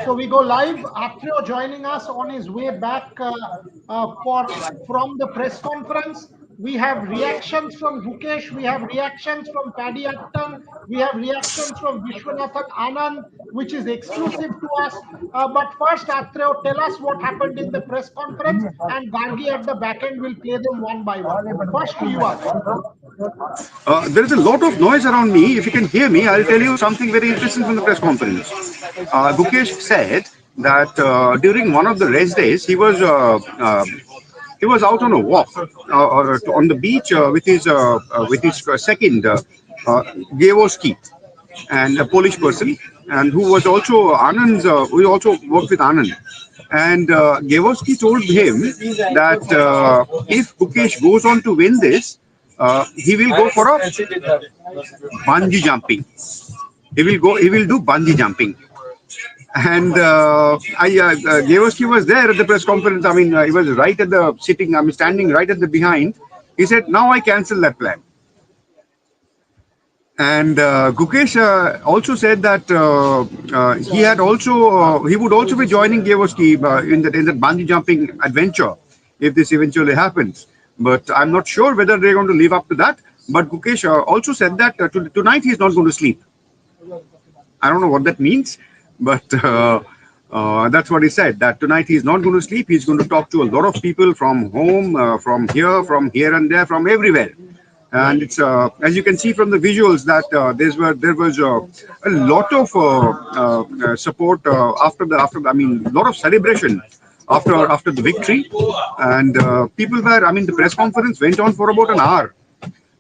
So we go live. Atreo joining us on his way back from the press conference. We have reactions from Gukesh. We have reactions from Paddy Upton. We have reactions from Vishwanathan Anand, which is exclusive to us. But first, Atreo, tell us what happened in the press conference, and Gargi at the back end will play them one by one. First to you, Atreo. There is a lot of noise around me. If you can hear me, I'll tell you something very interesting from the press conference. Gukesh said that during one of the rest days, he was out on a walk or on the beach with his second Gawoski, and a Polish person, and who was also Anand's, who also worked with Anand. And Gawoski told him that if Gukesh goes on to win this, he will go for a bungee jumping. He will do bungee jumping. And Gawoski was there at the press conference. I mean, he was right at the sitting. I mean, standing right at the behind. He said, "Now I cancel that plan." And Gukesh also said that he would also be joining Gawoski in that bungee jumping adventure if this eventually happens. But I'm not sure whether they're going to live up to that. But Gukesh also said that tonight he's not going to sleep. I don't know what that means, but that's what he said. That tonight he's not going to sleep. He's going to talk to a lot of people from home, from here and there, from everywhere. And it's as you can see from the visuals that there was a lot of support I mean, a lot of celebration after the victory, and people were. I mean, the press conference went on for about an hour,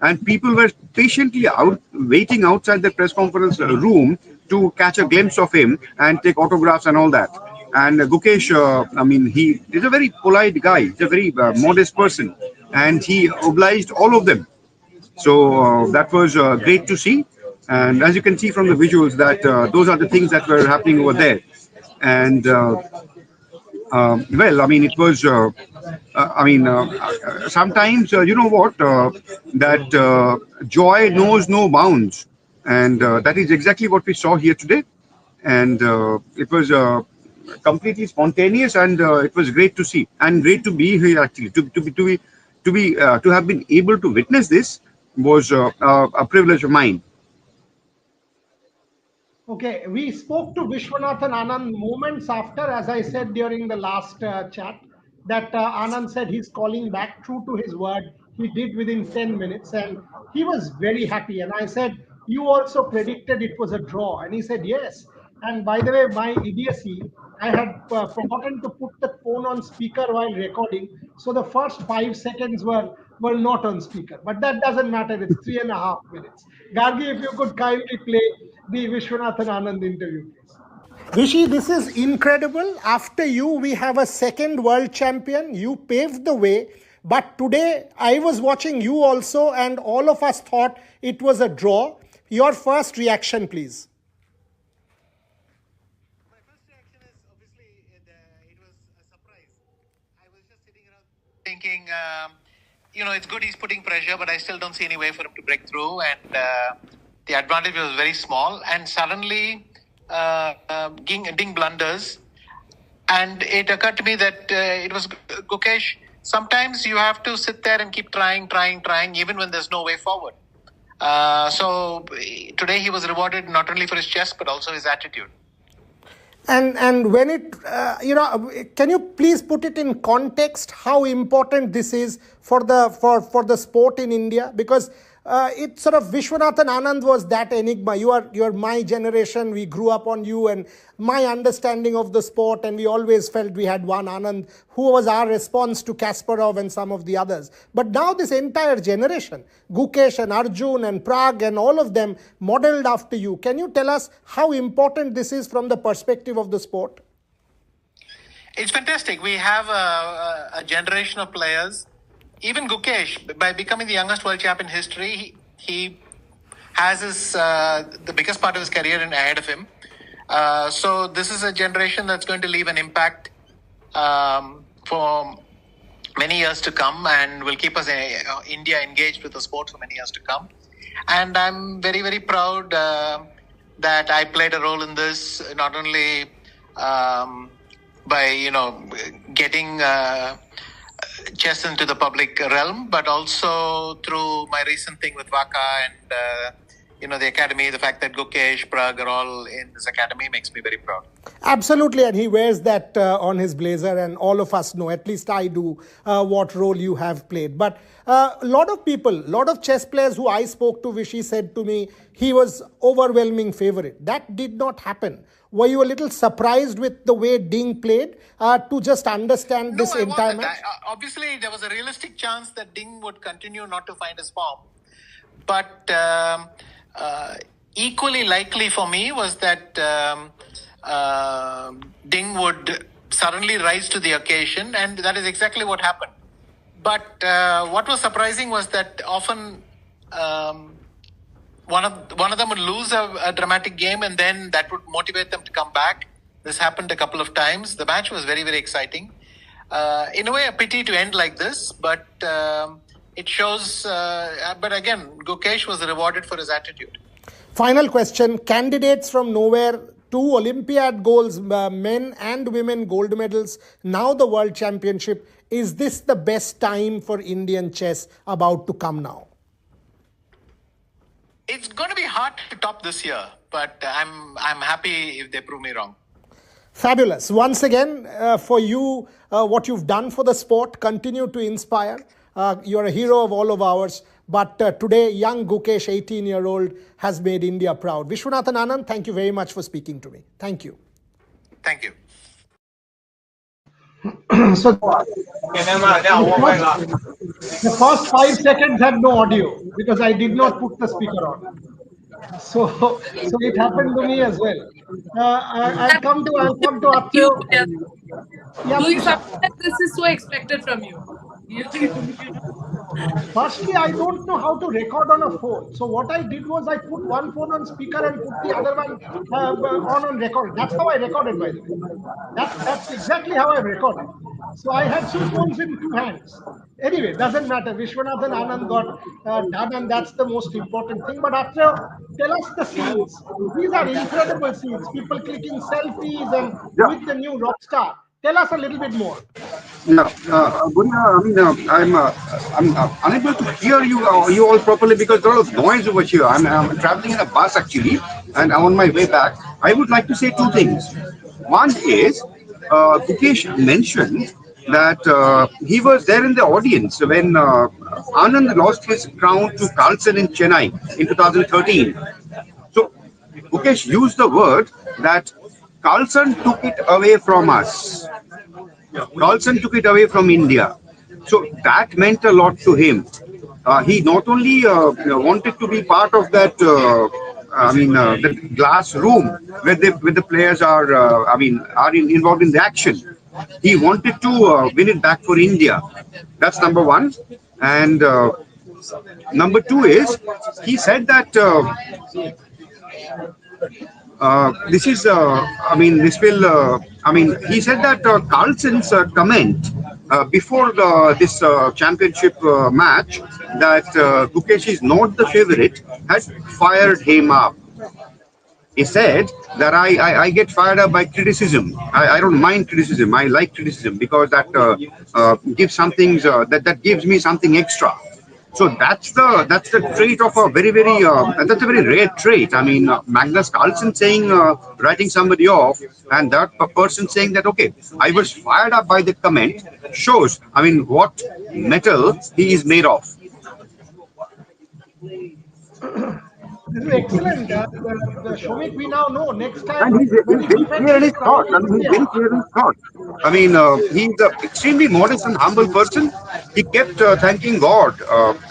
and people were patiently waiting outside the press conference room to catch a glimpse of him and take autographs and all that. And Gukesh, I mean, he is a very polite guy. He's a very modest person, and he obliged all of them. So that was great to see. And as you can see from the visuals, that those are the things that were happening over there. And well, I mean, it was. Sometimes you know what that joy knows no bounds, and that is exactly what we saw here today. And it was completely spontaneous, and it was great to see and great to be here. Actually, to have been able to witness this was a privilege of mine. Okay, we spoke to Vishwanathan Anand moments after, as I said during the last chat, that Anand said he's calling back true to his word. He did within 10 minutes and he was very happy. And I said, "You also predicted it was a draw." And he said, "Yes." And by the way, my idiocy, I had forgotten to put the phone on speaker while recording. So the first 5 seconds were not on speaker. But that doesn't matter. It's 3.5 minutes. Gargi, if you could kindly play the Vishwanathan Anand interview, please. Vishy, this is incredible. After you, we have a second world champion. You paved the way. But today, I was watching you also, and all of us thought it was a draw. Your first reaction, please. My first reaction is obviously it was a surprise. I was just sitting around thinking, it's good he's putting pressure, but I still don't see any way for him to break through. And the advantage was very small. And suddenly, Ding blunders. And it occurred to me that it was Gukesh. Sometimes you have to sit there and keep trying, even when there's no way forward. So today he was rewarded not only for his chess, but also his attitude. And when it, can you please put it in context how important this is for the sport in India? Because it sort of, Vishwanathan Anand was that enigma. You're my generation. We grew up on you and my understanding of the sport, and we always felt we had one Anand who was our response to Kasparov and some of the others. But now this entire generation, Gukesh and Arjun and Prag and all of them modeled after you. Can you tell us how important this is from the perspective of the sport? It's fantastic. We have a generation of players. Even Gukesh, by becoming the youngest world champion in history, he has the biggest part of his career ahead of him. So this is a generation that's going to leave an impact for many years to come, and will keep us India engaged with the sport for many years to come. And I'm very, very proud that I played a role in this, not only by getting chess into the public realm, but also through my recent thing with Vaka and the academy. The fact that Gukesh, Prag are all in this academy makes me very proud. Absolutely, and he wears that on his blazer, and all of us know, at least I do, what role you have played. But a lot of people, lot of chess players who I spoke to, Vishy, said to me he was overwhelming favorite. That did not happen. Were you a little surprised with the way Ding played to just understand this entire match? Obviously, there was a realistic chance that Ding would continue not to find his form. But equally likely for me was that Ding would suddenly rise to the occasion, and that is exactly what happened. But what was surprising was that often one of them would lose a dramatic game, and then that would motivate them to come back. This happened a couple of times. The match was very, very exciting. In a way, a pity to end like this, but it shows. But again, Gukesh was rewarded for his attitude. Final question. Candidates from nowhere, 2 Olympiad goals, men and women gold medals, now the World Championship. Is this the best time for Indian chess about to come now? It's going to be hard to top this year, but I'm happy if they prove me wrong. Fabulous. Once again, for you, what you've done for the sport, continue to inspire. You're a hero of all of ours. But today, young Gukesh, 18-year-old, has made India proud. Vishwanathan Anand, thank you very much for speaking to me. Thank you. Thank you. So the first 5 seconds had no audio because I did not put the speaker on. So it happened to me as well. I'll come to Akshay. Yeah, do you something like this is so expected from you? Firstly, I don't know how to record on a phone. So what I did was I put one phone on speaker and put the other one on record. That's how I recorded, by the way. That's exactly how I recorded. So I had 2 phones in 2 hands. Anyway, doesn't matter. Vishwanathan Anand got done, and that's the most important thing. But after, tell us the scenes. These are incredible scenes. People clicking selfies and with the new rock star. Tell us a little bit more. Yeah, Bunya, I'm unable to hear you all properly because there is noise over here. I'm traveling in a bus actually, and I'm on my way back. I would like to say 2 things. One is, Gukesh mentioned that he was there in the audience when Anand lost his crown to Carlsen in Chennai in 2013. So Gukesh used the word that Carlsen took it away from us. Carlsen took it away from India. So that meant a lot to him. He not only wanted to be part of that, the glass room where the players are, involved in the action. He wanted to win it back for India. That's number one. And number 2 is, he said that this is, this will, he said that Carlsen's comment before this championship match that Gukesh is not the favorite had fired him up. He said that I get fired up by criticism. I don't mind criticism. I like criticism because that gives something that gives me something extra. So that's the trait of a that's a very rare trait. I mean, Magnus Carlsen saying writing somebody off, and that person saying that okay, I was fired up by the comment shows. I mean, what metal he is made of. This is excellent. The Shomik we now know. Next time, And he's very clear in his thought. I mean, he's very clear in his thought. I mean, he's an extremely modest and humble person. He kept thanking God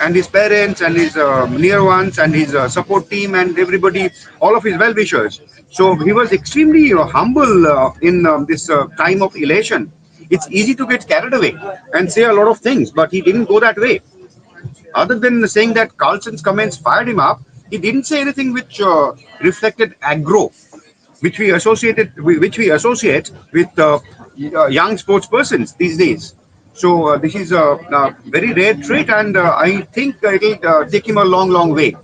and his parents and his near ones and his support team and everybody, all of his well-wishers. So he was extremely humble in this time of elation. It's easy to get carried away and say a lot of things, but he didn't go that way. Other than saying that Carlsen's comments fired him up, he didn't say anything which reflected aggro, which we associate with young sports persons these days. So this is a very rare trait, and I think it'll take him a long, long way.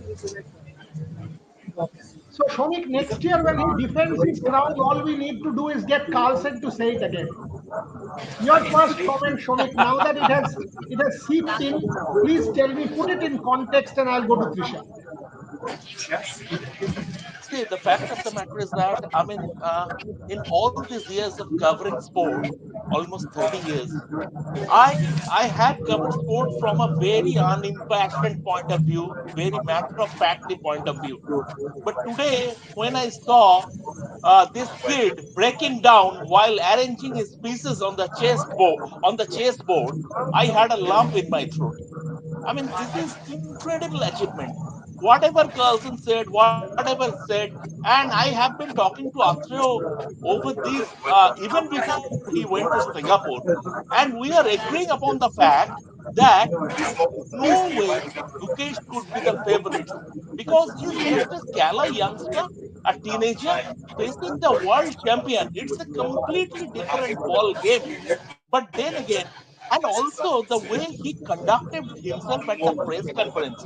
So Shomik, next year when he defends his crown, all we need to do is get Carlsen to say it again. Your first comment, Shomik, now that it has seeped in, please tell me, put it in context, and I'll go to Trisha. See, the fact of the matter is that, I mean, in all these years of covering sport, almost 30 years, I had covered sport from a very unimpassioned point of view, very matter of factly point of view. But today, when I saw this kid breaking down while arranging his pieces on the chessboard, I had a lump in my throat. I mean, this is incredible achievement. Whatever Carlson said, whatever said, and I have been talking to Atreo over these even before he went to Singapore, and we are agreeing upon the fact that no way Gukesh could be the favorites because he's just a scala youngster, a teenager facing the world champion. It's a completely different ball game. But then again, and also the way he conducted himself at the press conference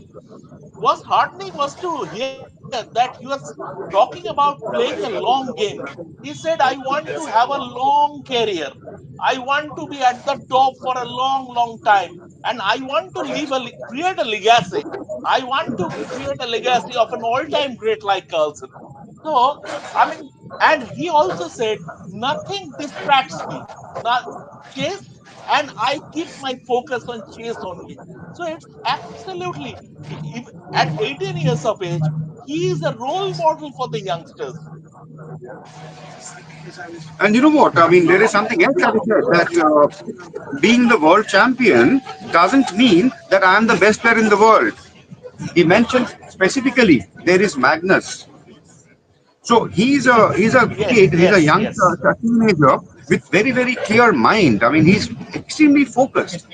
was heartening was to hear that he was talking about playing a long game. He said, I want to have a long career. I want to be at the top for a long, long time. And I want to create a legacy. I want to create a legacy of an all-time great like Carlson. So, I mean, and he also said, nothing distracts me. Not chase, and I keep my focus on chase only. So it's absolutely, at 18 years of age, he is a role model for the youngsters. And you know what? I mean, there is something else that is said that being the world champion doesn't mean that I am the best player in the world. He mentioned specifically there is Magnus. So he's a Yes, kid, he's a yes, young yes. teenager with very clear mind. I mean, he's extremely focused.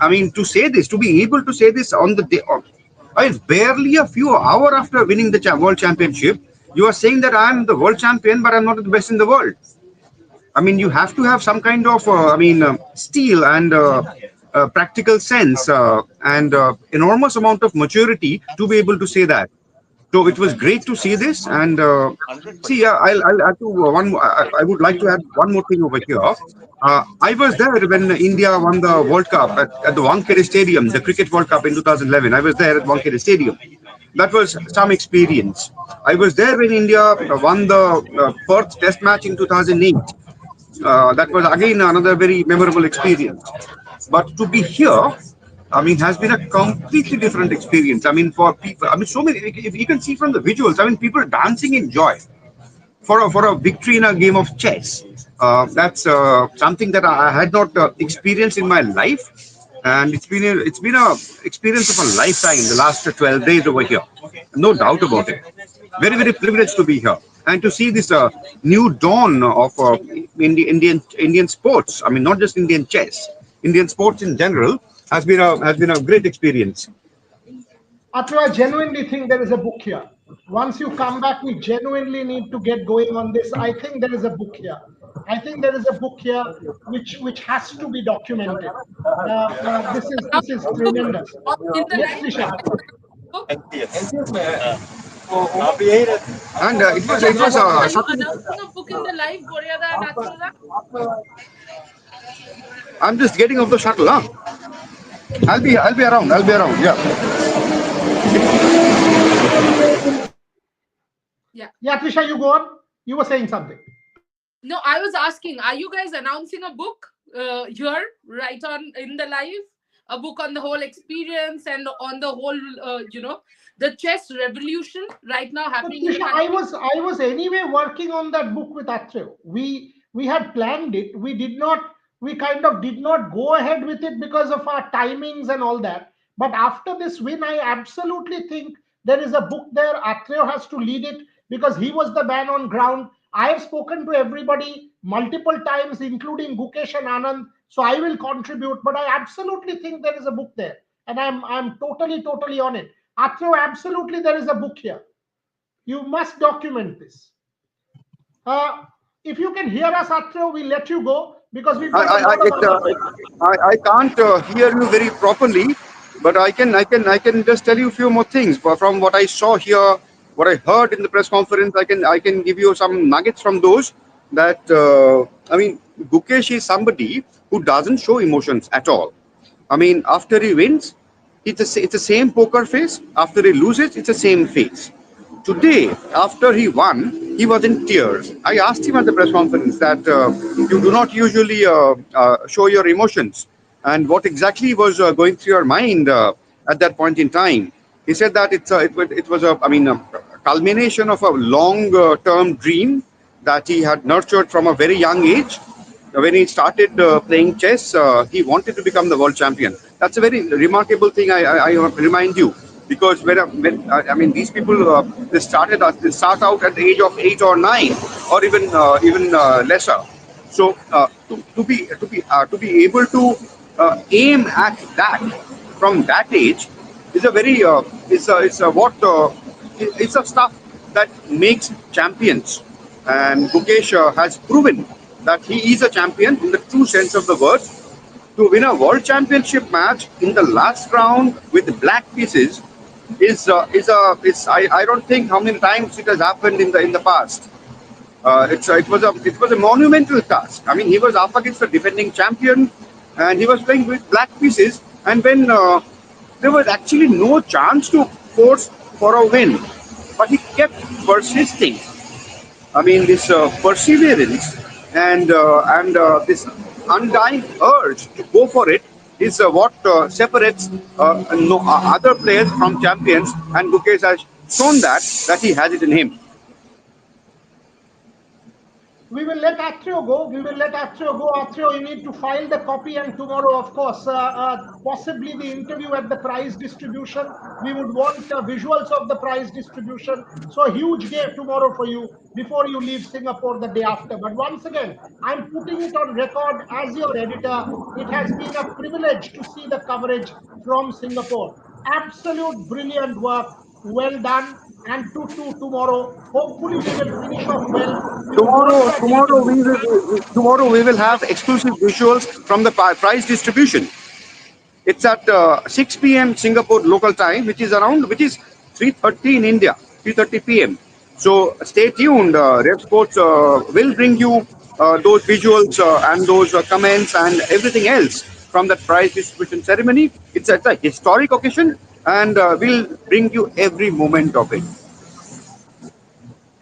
I mean, to say this, to be able to say this on the day of, I mean, barely a few hours after winning the world championship, you are saying that I'm the world champion, but I'm not the best in the world. I mean, you have to have some kind of, steel and practical sense and enormous amount of maturity to be able to say that. So it was great to see this, and see, 100%. I'll add to one. I would like to add one more thing over here. I was there when India won the World Cup at the Wankhede Stadium, the Cricket World Cup in 2011. I was there at Wankhede Stadium. That was some experience. I was there when India won the Perth Test match in 2008. That was again another very memorable experience. But to be here, I mean, has been a completely different experience. I mean, for people, I mean, so many. If you can see from the visuals, I mean, people dancing in joy for a victory in a game of chess. That's something that I had not experienced in my life, and it's been a experience of a lifetime. The last 12 days over here, no doubt about it. Very privileged to be here and to see this new dawn of Indian sports. I mean, not just Indian chess, Indian sports in general has been a great experience. Atra, I genuinely think there is a book here. Once you come back, we genuinely need to get going on this. I think there is a book here. I think there is a book here which has to be documented. This is tremendous. In the Yes, life, Trisha. book. And it was Are you something. announcing a book in the live, Boryada and Atroda? I'm just getting off the shuttle, huh? I'll be around. I'll be around. Yeah. Yeah. Yeah, Trisha, you go on. You were saying something. No, I was asking, are you guys announcing a book here, right on in the live? A book on the whole experience and on the whole, the chess revolution right now But happening in the Trisha, I country? was I was anyway working on that book with Atrev. We had planned it. We kind of did not go ahead with it because of our timings and all that. But after this win, I absolutely think there is a book there. Atrev has to lead it because he was the man on ground. I have spoken to everybody multiple times, including Gukesh and Anand. So I will contribute, but I absolutely think there is a book there, and I'm totally on it. Atrev, absolutely there is a book here. You must document this. If you can hear us, Atra, we'll let you go because we've I got a I I, lot of it, other people. I can't hear you very properly, but I can just tell you a few more things from what I saw here what I heard in the press conference, I can give you some nuggets from those. That I mean, Gukesh is somebody who doesn't show emotions at all. I mean, after he wins, it's the same poker face. After he loses, it's the same face. Today, after he won, he was in tears. I asked him at the press conference that you do not usually show your emotions, and what exactly was going through your mind at that point in time. He said that it was a, I mean, a culmination of a long-term dream that he had nurtured from a very young age. When he started playing chess, he wanted to become the world champion. That's a very remarkable thing. I remind you, because I mean, these people they start out at the age of 8 or 9, or even lesser. So to be able to aim at that from that age is a very it's a what it's a stuff that makes champions. And Gukesh has proven that he is a champion in the true sense of the word. To win a world championship match in the last round with black pieces I don't think how many times it has happened in the past. It was a monumental task. I mean, he was up against the defending champion, and he was playing with black pieces. And when there was actually no chance to force for a win, but he kept persisting. I mean, this perseverance and this undying urge to go for it is what separates no, other players from champions. And Gukesh has shown that he has it in him. We will let Atreo go. We will let Atreo go. Atreo, you need to file the copy, and tomorrow, of course, possibly the interview at the prize distribution. We would want visuals of the prize distribution. So a huge day tomorrow for you before you leave Singapore the day after. But once again, I'm putting it on record as your editor. It has been a privilege to see the coverage from Singapore. Absolute brilliant work. Well done. And to tomorrow. Hopefully, we will finish off well. We would want that interview. Tomorrow we will have exclusive visuals from the prize distribution. It's at 6 p.m. Singapore local time, which is 3:30 in India, 3:30 p.m. So stay tuned. Rev Sports will bring you those visuals and those comments and everything else from that prize distribution ceremony. It's a historic occasion, and we'll bring you every moment of it.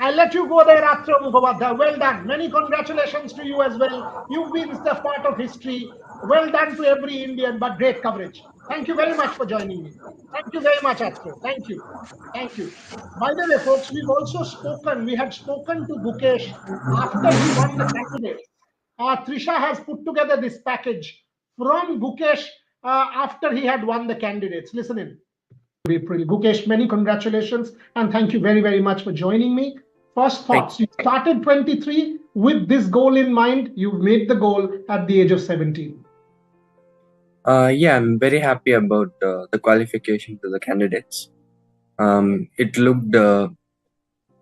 I'll let you go there, Atra Mukhopadhyay. Well done. Many congratulations to you as well. You've been the part of history. Well done to every Indian, but great coverage. Thank you very much for joining me. Thank you very much, Atra. Thank you. Thank you. By the way, folks, we had spoken to Gukesh after he won the candidate. Trisha has put together this package from Gukesh after he had won the candidates. Listen in. April. Gukesh, many congratulations and thank you very, very much for joining me. First thoughts, you started 23 with this goal in mind. You've made the goal at the age of 17. Yeah, I'm very happy about the qualification to the candidates. It looked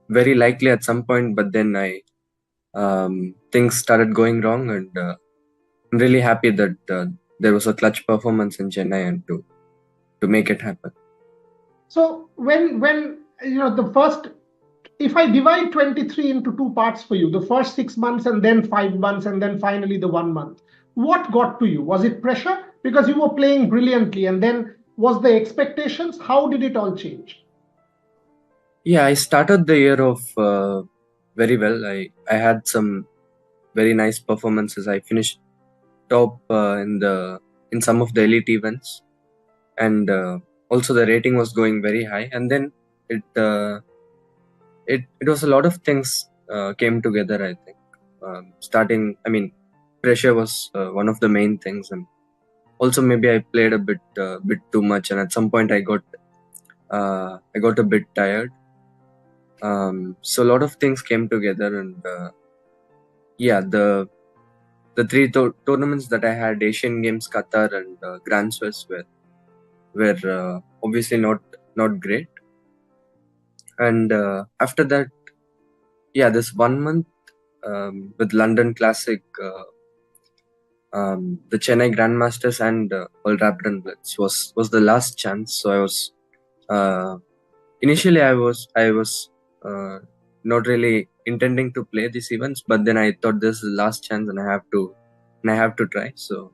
very likely at some point, but then things started going wrong, and I'm really happy that there was a clutch performance in Chennai and to make it happen. So when the first, if I divide 23 into two parts for you, the first 6 months and then 5 months and then finally the 1 month, what got to you? Was it pressure because you were playing brilliantly, and then was the expectations? How did it all change? Yeah, I started the year off very well. I had some very nice performances. I finished top in some of the elite events, and also the rating was going very high. And then it was a lot of things came together. I think pressure was one of the main things, and also maybe I played a bit too much, and at some point I got a bit tired. So a lot of things came together, and yeah, the three tournaments that I had, Asian Games, Qatar, and Grand Swiss, were obviously not great. And after that, yeah, this 1 month with London Classic, the Chennai Grandmasters, and World Rapid and Blitz was the last chance. So I was initially I was not really intending to play these events, but then I thought this is the last chance and I have to try. So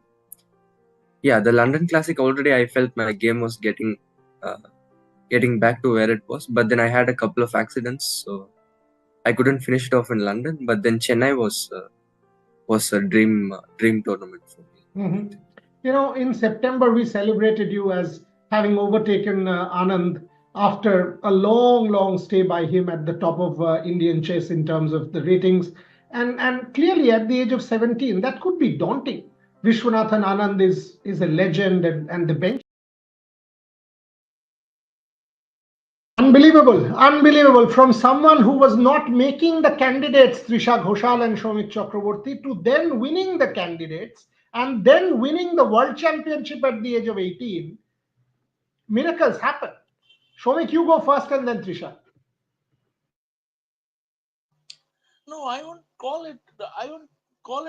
yeah, the London Classic already I felt my game was uh, getting back to where it was, but then I had a couple of accidents, so I couldn't finish it off in London. But then Chennai was a dream tournament for me. Mhm. In September, we celebrated you as having overtaken Anand after a long, long stay by him at the top of Indian chess in terms of the ratings. And clearly, at the age of 17, that could be daunting. Vishwanathan Anand is a legend, and the bench. Unbelievable, unbelievable. From someone who was not making the candidates, Trisha Ghoshal and Shomik Chakraborty, to then winning the candidates and then winning the world championship at the age of 18. Miracles happen. Shomik, you go first and then Trisha. No, I won't call it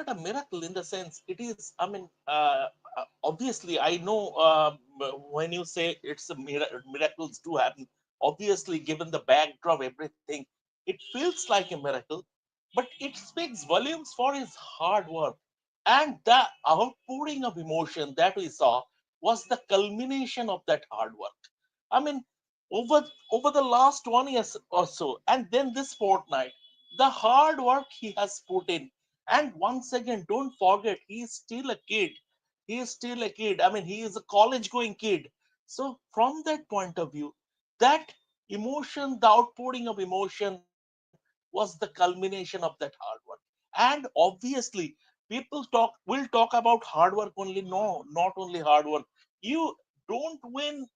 a miracle in the sense it is. I mean, obviously, I know when you say it's a miracles do happen. Obviously, given the backdrop, everything, it feels like a miracle, but it speaks volumes for his hard work, and the outpouring of emotion that we saw was the culmination of that hard work. I mean, over over the last 1 year or so, and then this fortnight, the hard work he has put in. And once again, don't forget, he is still a kid. He is still a kid. I mean, he is a college going kid. So, from that point of view, that emotion, the outpouring of emotion was the culmination of that hard work. And obviously, people will talk about hard work only. No, not only hard work. You don't win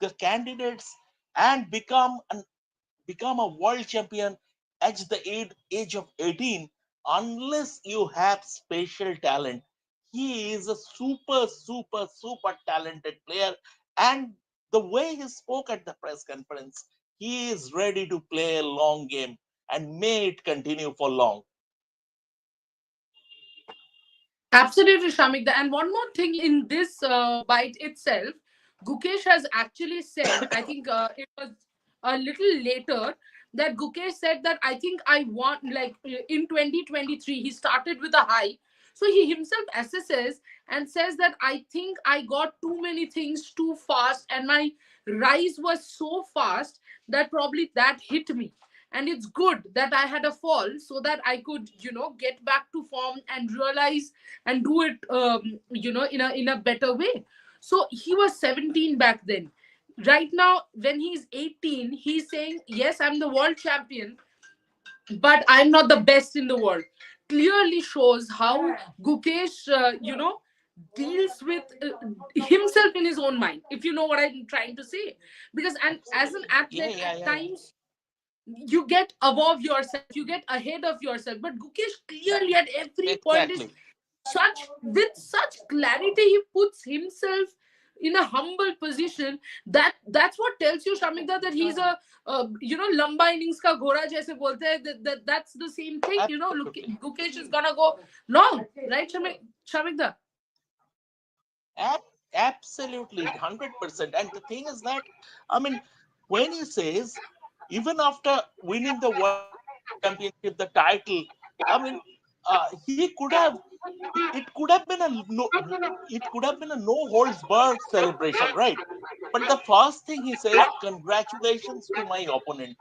the candidates and become a world champion at the age of 18 unless you have special talent. He is a super talented player, and the way he spoke at the press conference, he is ready to play a long game and may it continue for long. Absolutely, Shamik. And one more thing in this bite itself, Gukesh has actually said, I think it was a little later, that Gukesh said that I think I want, like in 2023, he started with a high. So he himself assesses and says that I think I got too many things too fast, and my rise was so fast that probably that hit me. And it's good that I had a fall so that I could, get back to form and realize and do it, in a better way. So he was 17 back then. Right now, when he's 18, he's saying, yes, I'm the world champion, but I'm not the best in the world. Clearly shows how Gukesh, deals with himself in his own mind, if you know what I'm trying to say. Because, and as an Yeah, athlete, yeah, at yeah, yeah. times you get above yourself, you get ahead of yourself, but Gukesh clearly at every point is Exactly. such with such clarity, he puts himself in a humble position. That's what tells you, Shamikda, that he's a lamba innings ka ghora jaise bolte hai, that's the same thing. Look, Absolutely. Gukesh is gonna go long, right, Shamikda? Absolutely, 100%. And the thing is that, I mean, when he says, even after winning the world championship, the title, I mean, he could have, it could have been a no, it could have been a no holds barred celebration, right? But the first thing he says, congratulations to my opponent.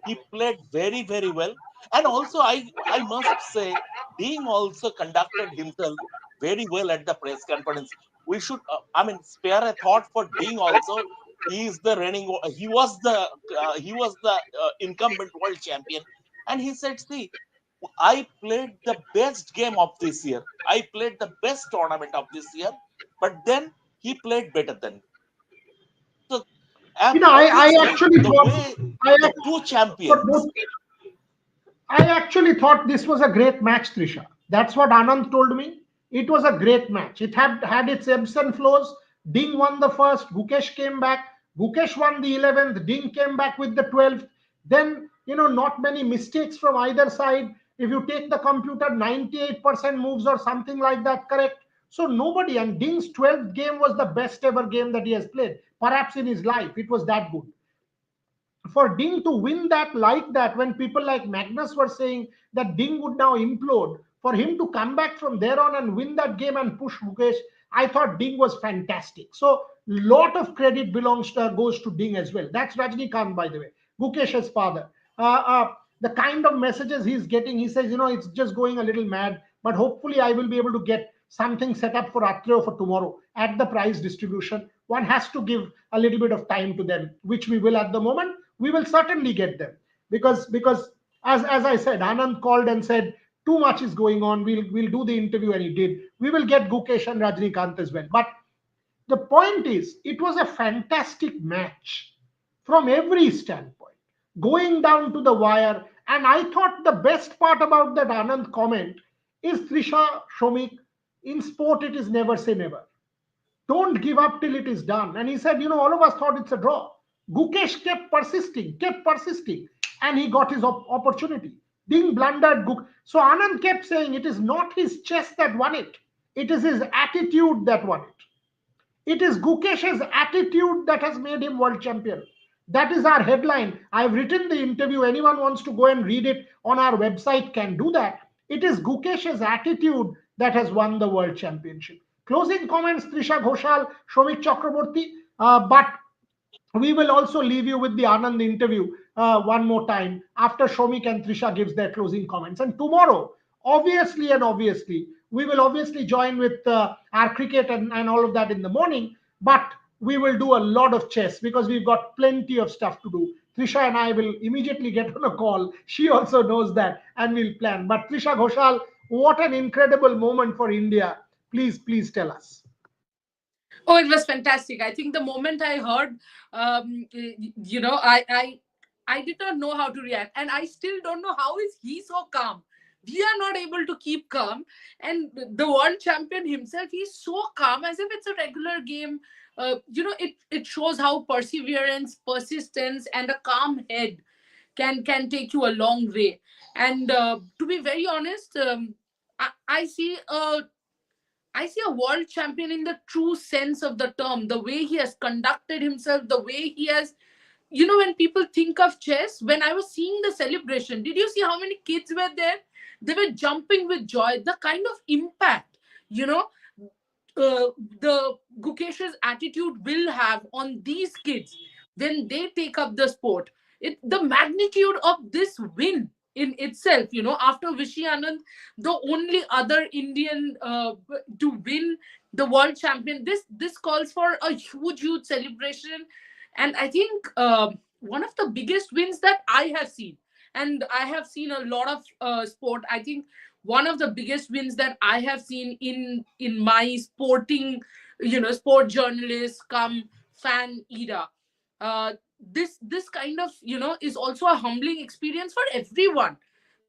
He played very well, and also I must say, Ding also conducted himself very well at the press conference. We should, I mean, spare a thought for Ding also. He is the reigning. He was the incumbent world champion, and he said, "See, I played the best game of this year. I played the best tournament of this year, but then he played better than me." So, I obviously, actually the thought way I the actually two thought champions. both I actually thought this was a great match, Trisha. That's what Anand told me. It was a great match. It had its ebbs and flows. Ding won the first. Gukesh came back. Gukesh won the 11th. Ding came back with the 12th. Then, not many mistakes from either side. If you take the computer, 98% moves or something like that, correct? So nobody, and Ding's 12th game was the best ever game that he has played, perhaps in his life. It was that good. for Ding to win that like that, when people like Magnus were saying that Ding would now implode, for him to come back from there on and win that game and push Mukesh, I thought Ding was fantastic. So lot of credit goes to Ding as well. That's Rajnikant, by the way, Gukesh's father. The kind of messages he's getting, he says, it's just going a little mad, but hopefully I will be able to get something set up for Atreo for tomorrow at the prize distribution. One has to give a little bit of time to them, which we will at the moment. We will certainly get them, because as I said, Anand called and said too much is going on. We'll do the interview, and he did. We will get Gukesh and Rajnikant as well. But the point is, it was a fantastic match from every standpoint, going down to the wire. And I thought the best part about that Anand comment is Trisha Shomik, in sport, it is never say never. Don't give up till it is done. And he said, all of us thought it's a draw. Gukesh kept persisting, and he got his opportunity. Being blundered, so Anand kept saying it is not his chest that won it. It is his attitude that won it. It is Gukesh's attitude that has made him world champion. That is our headline. I've written the interview. Anyone wants to go and read it on our website can do that. It is Gukesh's attitude that has won the world championship. Closing comments, Trisha Ghoshal, Shomik Chakraborty. But we will also leave you with the Anand interview one more time after Shomik and Trisha gives their closing comments. And tomorrow, obviously, we will obviously join with our cricket and all of that in the morning. But we will do a lot of chess because we've got plenty of stuff to do. Trisha and I will immediately get on a call. She also knows that, and we'll plan. But Trisha Ghoshal, what an incredible moment for India. Please tell us. Oh, it was fantastic. I think the moment I heard, I did not know how to react, and I still don't know how is he so calm. We are not able to keep calm, and the world champion himself, he's so calm as if it's a regular game. It shows how perseverance, persistence, and a calm head can take you a long way. And to be very honest, I see a world champion in the true sense of the term. The way he has conducted himself, the way he has, when people think of chess, when I was seeing the celebration, did you see how many kids were there? They were jumping with joy. The kind of impact, you know, the Gukesh's attitude will have on these kids when they take up the sport. The magnitude of this win in itself, after Vishy Anand, the only other Indian to win the world champion, this calls for a huge celebration. And I think one of the biggest wins that I have seen, and I have seen a lot of sport. I think one of the biggest wins that I have seen in my sporting, sport journalist come fan era. This kind of, is also a humbling experience for everyone.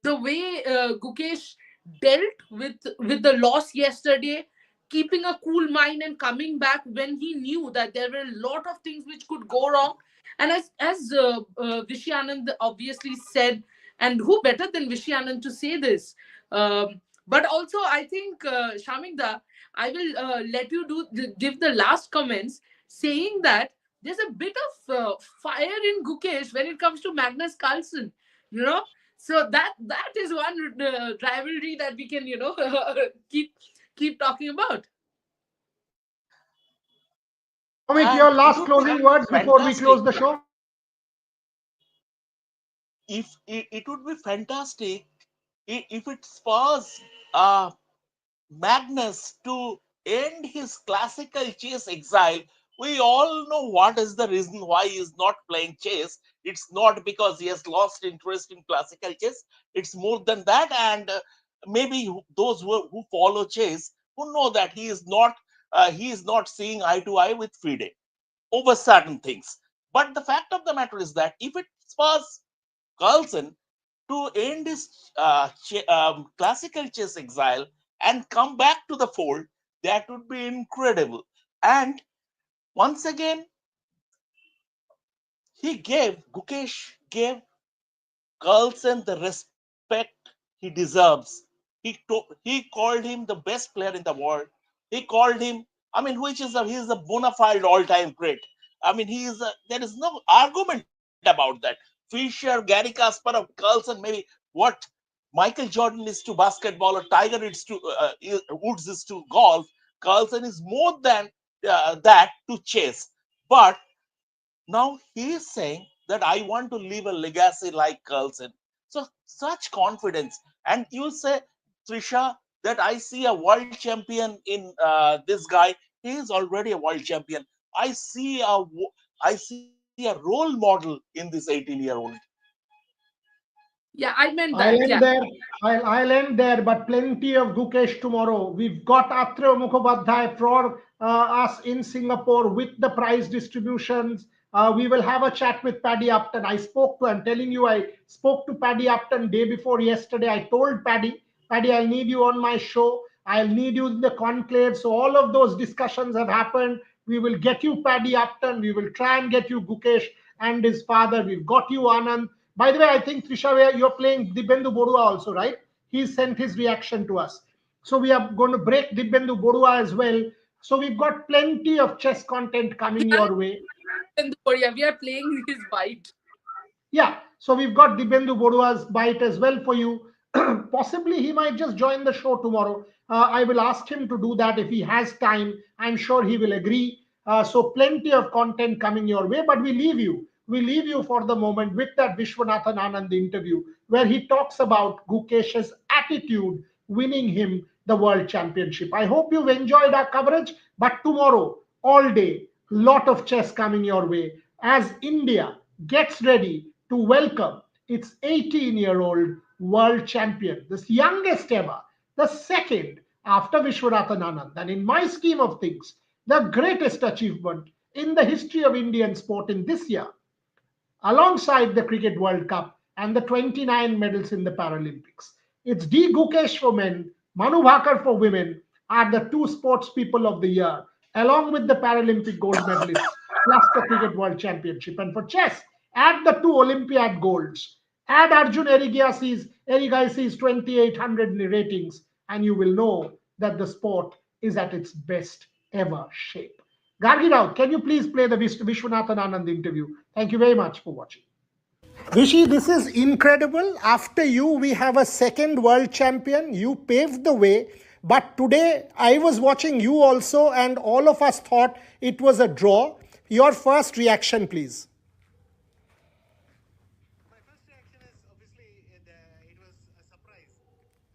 The way Gukesh dealt with the loss yesterday, keeping a cool mind and coming back when he knew that there were a lot of things which could go wrong. And as Vishy Anand obviously said, and who better than Vishy Anand to say this? But also, I think, Shamikda, I will let you give the last comments, saying that there's a bit of fire in Gukesh when it comes to Magnus Carlsen, you know. So that is one rivalry that we can, keep talking about. Shomik, And your it last would be closing words before we fantastic close the show. if it would be fantastic if it spurs uh, Magnus to end his classical chess exile. We all know what is the reason why he is not playing chess. It's not because he has lost interest in classical chess. It's more than that. And maybe those who follow chess who know that he is not seeing eye to eye with FIDE over certain things. But the fact of the matter is that if it spurs Carlsen to end his classical chess exile and come back to the fold, that would be incredible. And once again, Gukesh gave Carlsen the respect he deserves. He called him the best player in the world. He called him, he is a bona fide all time great. There is no argument about that. Fisher, Gary Kasparov, Carlson, maybe what Michael Jordan is to basketball or Tiger is to Woods is to golf. Carlson is more than that to chess. But now he is saying that I want to leave a legacy like Carlson. So such confidence. And you say, Trisha, that I see a world champion in this guy. He is already a world champion. I see a role model in this 18-year-old. Yeah, I meant I'll that. end Yeah. there. I'll end there, but plenty of Gukesh tomorrow. We've got Atreya Mukhopadhyay for us in Singapore with the prize distributions. We will have a chat with Paddy Upton. I'm telling you, I spoke to Paddy Upton day before yesterday. I told Paddy, I'll need you on my show. I'll need you in the conclave. So all of those discussions have happened. We will get you Paddy Upton. We will try and get you Gukesh and his father. We've got you Anand. By the way, I think Trisha, you're playing Dibendu Bodua also, right? He sent his reaction to us. So we are going to break Dibendu Bodua as well. So we've got plenty of chess content coming your way. We are playing his bite. Yeah, so we've got Dibendu Bodua's bite as well for you. Possibly he might just join the show tomorrow. I will ask him to do that if he has time. I'm sure he will agree. So plenty of content coming your way, but we leave you. We leave you for the moment with that Vishwanathan Anand interview where he talks about Gukesh's attitude winning him the world championship. I hope you've enjoyed our coverage, but tomorrow, all day, lot of chess coming your way as India gets ready to welcome its 18-year-old world champion, this youngest ever, the second after Vishwanathan Anand. And in my scheme of things, the greatest achievement in the history of Indian sport in this year, alongside the Cricket World Cup and the 29 medals in the Paralympics. It's D. Gukesh for men, Manu Bhakar for women are the two sports people of the year, along with the Paralympic gold medalists, plus the Cricket World Championship. And for chess, add the two Olympiad golds, add Arjun Erigaisi's 2800 ratings, and you will know that the sport is at its best ever shape. Gargi Rao, can you please play the Vishwanathan Anand interview? Thank you very much for watching. Vishy, this is incredible. After you, we have a second world champion. You paved the way. But today, I was watching you also, and all of us thought it was a draw. Your first reaction, please. My first reaction is obviously it was a surprise.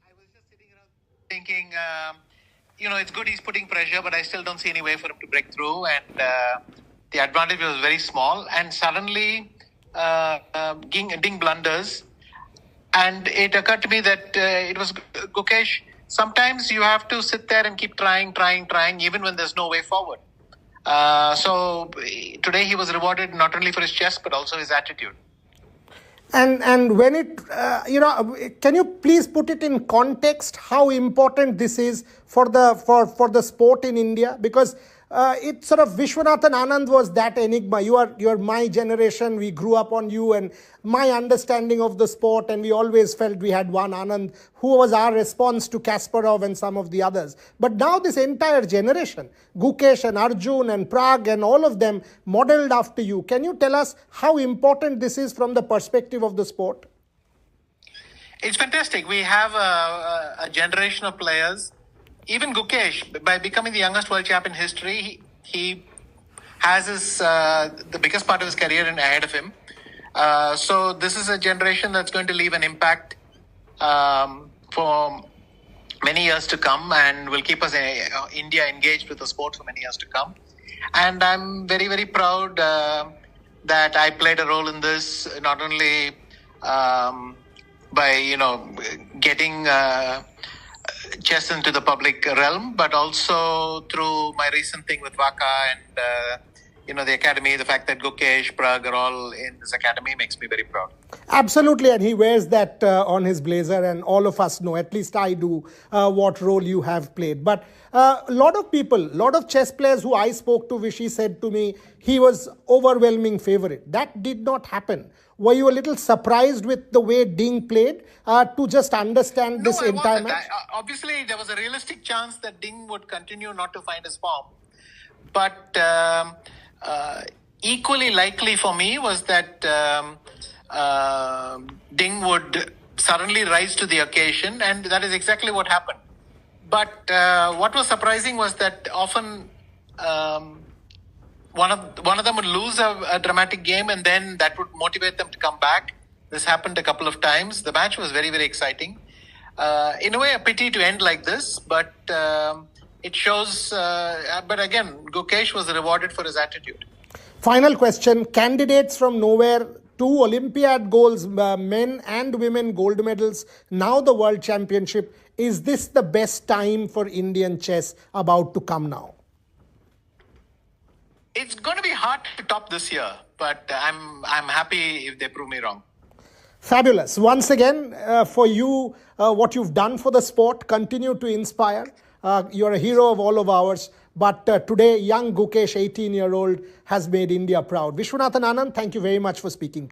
I was just sitting around thinking, it's good he's putting pressure, but I still don't see any way for him to break through. And the advantage was very small. And suddenly, Ding blunders. And it occurred to me that it was Gukesh. Sometimes you have to sit there and keep trying, even when there's no way forward. So today he was rewarded not only for his chess, but also his attitude. And when it, can you please put it in context how important this is for the sport in India? Because it sort of Vishwanathan Anand was that enigma. You're my generation. We grew up on you and my understanding of the sport, and we always felt we had one Anand who was our response to Kasparov and some of the others. But now this entire generation, Gukesh and Arjun and Prag and all of them modeled after you. Can you tell us how important this is from the perspective of the sport? It's fantastic. We have a generation of players. Even Gukesh, by becoming the youngest world champ in history, he has the biggest part of his career ahead of him. So this is a generation that's going to leave an impact for many years to come, and will keep us India engaged with the sport for many years to come. And I'm very, very proud that I played a role in this, not only by getting chess into the public realm, but also through my recent thing with Vaka and the academy. The fact that Gukesh, Prag are all in this academy makes me very proud. Absolutely, and he wears that on his blazer, and all of us know, at least I do, what role you have played. But a lot of chess players who I spoke to, Vishy, said to me he was overwhelming favorite. That did not happen. Were you a little surprised with the way Ding played to just understand this entire match? Obviously, there was a realistic chance that Ding would continue not to find his form. But equally likely for me was that Ding would suddenly rise to the occasion, and that is exactly what happened. But what was surprising was that often one of them would lose a dramatic game, and then that would motivate them to come back. This happened a couple of times. The match was very, very exciting. In a way, a pity to end like this, but it shows. But again, Gukesh was rewarded for his attitude. Final question. Candidates from nowhere, 2 Olympiad goals, men and women gold medals, now the World Championship. Is this the best time for Indian chess about to come now? It's going to be hard to top this year, but I'm happy if they prove me wrong. Fabulous. Once again, for you, what you've done for the sport, continue to inspire. You're a hero of all of ours. But today, young Gukesh, 18-year-old, has made India proud. Vishwanathan Anand, thank you very much for speaking.